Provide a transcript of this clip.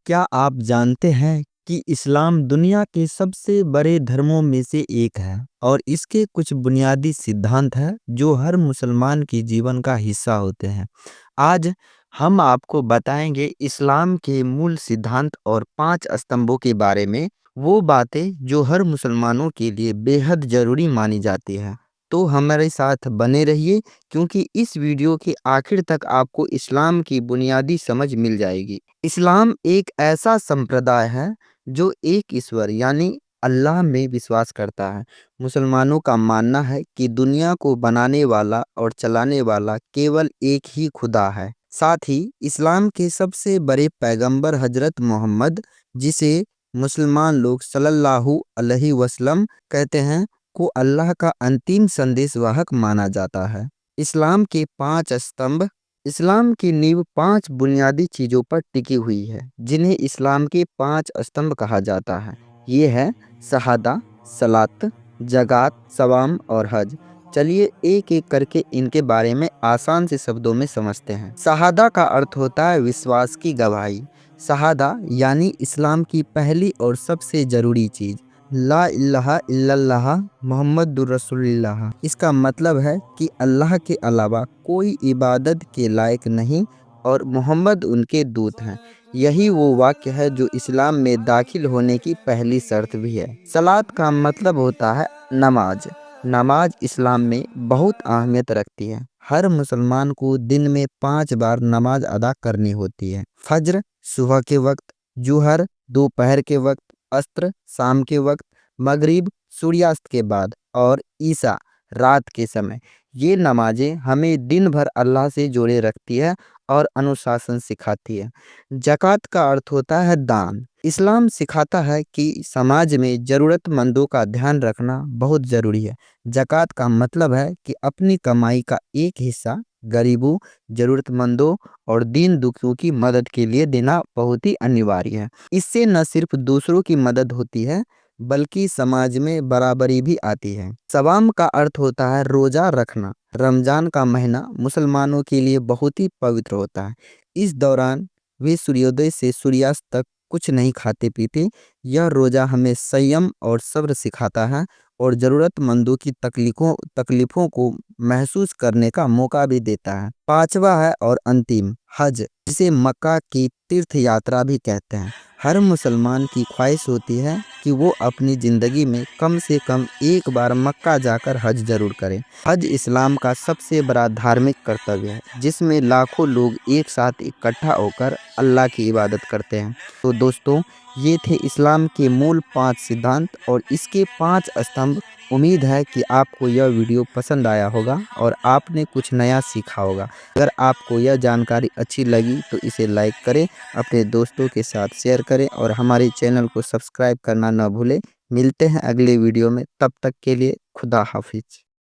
क्या आप जानते हैं कि इस्लाम दुनिया के सबसे बड़े धर्मों में से एक है और इसके कुछ बुनियादी सिद्धांत हैं जो हर मुसलमान के जीवन का हिस्सा होते हैं। आज हम आपको बताएंगे इस्लाम के मूल सिद्धांत और 5 स्तंभों के बारे में, वो बातें जो हर मुसलमानों के लिए बेहद ज़रूरी मानी जाती हैं। तो हमारे साथ बने रहिए क्योंकि इस वीडियो के आखिर तक आपको इस्लाम की बुनियादी समझ मिल जाएगी। इस्लाम एक ऐसा संप्रदाय है जो एक ईश्वर यानी अल्लाह में विश्वास करता है। मुसलमानों का मानना है कि दुनिया को बनाने वाला और चलाने वाला केवल एक ही खुदा है। साथ ही इस्लाम के सबसे बड़े पैगंबर हजरत मोहम्मद, जिसे मुसलमान लोग सल्लल्लाहु अलैहि वसल्लम कहते हैं, को अल्लाह का अंतिम संदेशवाहक माना जाता है। इस्लाम के 5 स्तंभ। इस्लाम की नींव 5 बुनियादी चीज़ों पर टिकी हुई है, जिन्हें इस्लाम के 5 स्तंभ कहा जाता है। ये है शहादा, सलात, ज़कात, सवाम और हज। चलिए एक एक करके इनके बारे में आसान से शब्दों में समझते हैं। शहादा का अर्थ होता है विश्वास की गवाही। शहादा यानी इस्लाम की पहली और सबसे ज़रूरी चीज़ ला इलाहा इल्लल्लाह मुहम्मदुर रसूलुल्लाह। इसका मतलब है कि अल्लाह के अलावा कोई इबादत के लायक नहीं और मोहम्मद उनके दूत हैं। यही वो वाक्य है जो इस्लाम में दाखिल होने की पहली शर्त भी है। सलात का मतलब होता है नमाज। नमाज इस्लाम में बहुत अहमियत रखती है। हर मुसलमान को दिन में 5 बार नमाज अदा करनी होती है। फज्र सुबह के वक्त, जुहर दोपहर के वक्त, अस्र शाम के वक्त, मगरिब सूर्यास्त के बाद और ईशा रात के समय। ये नमाजें हमें दिन भर अल्लाह से जोड़े रखती है और अनुशासन सिखाती है। ज़कात का अर्थ होता है दान। इस्लाम सिखाता है कि समाज में ज़रूरतमंदों का ध्यान रखना बहुत ज़रूरी है। ज़कात का मतलब है कि अपनी कमाई का एक हिस्सा गरीबों, ज़रूरतमंदों और दीन दुखियों की मदद के लिए देना बहुत ही अनिवार्य है। इससे न सिर्फ दूसरों की मदद होती है बल्कि समाज में बराबरी भी आती है। सवाम का अर्थ होता है रोज़ा रखना। रमज़ान का महीना मुसलमानों के लिए बहुत ही पवित्र होता है। इस दौरान वे सूर्योदय से सूर्यास्त तक कुछ नहीं खाते पीते। यह रोज़ा हमें संयम और सब्र सिखाता है और ज़रूरतमंदों की तकलीफ़ों को महसूस करने का मौका भी देता है। 5वां है और अंतिम हज, जिसे मक्का की तीर्थ यात्रा भी कहते हैं। हर मुसलमान की ख्वाहिश होती है कि वो अपनी ज़िंदगी में कम से कम एक बार मक्का जाकर हज जरूर करें। हज इस्लाम का सबसे बड़ा धार्मिक कर्तव्य है, जिसमें लाखों लोग एक साथ इकट्ठा होकर अल्लाह की इबादत करते हैं। तो दोस्तों, ये थे इस्लाम के मूल 5 सिद्धांत और इसके 5 स्तंभ। उम्मीद है कि आपको यह वीडियो पसंद आया होगा और आपने कुछ नया सीखा होगा। अगर आपको यह जानकारी अच्छी लगी तो इसे लाइक करें, अपने दोस्तों के साथ शेयर करें और हमारे चैनल को सब्सक्राइब करना न भूलें। मिलते हैं अगले वीडियो में, तब तक के लिए खुदा हाफिज।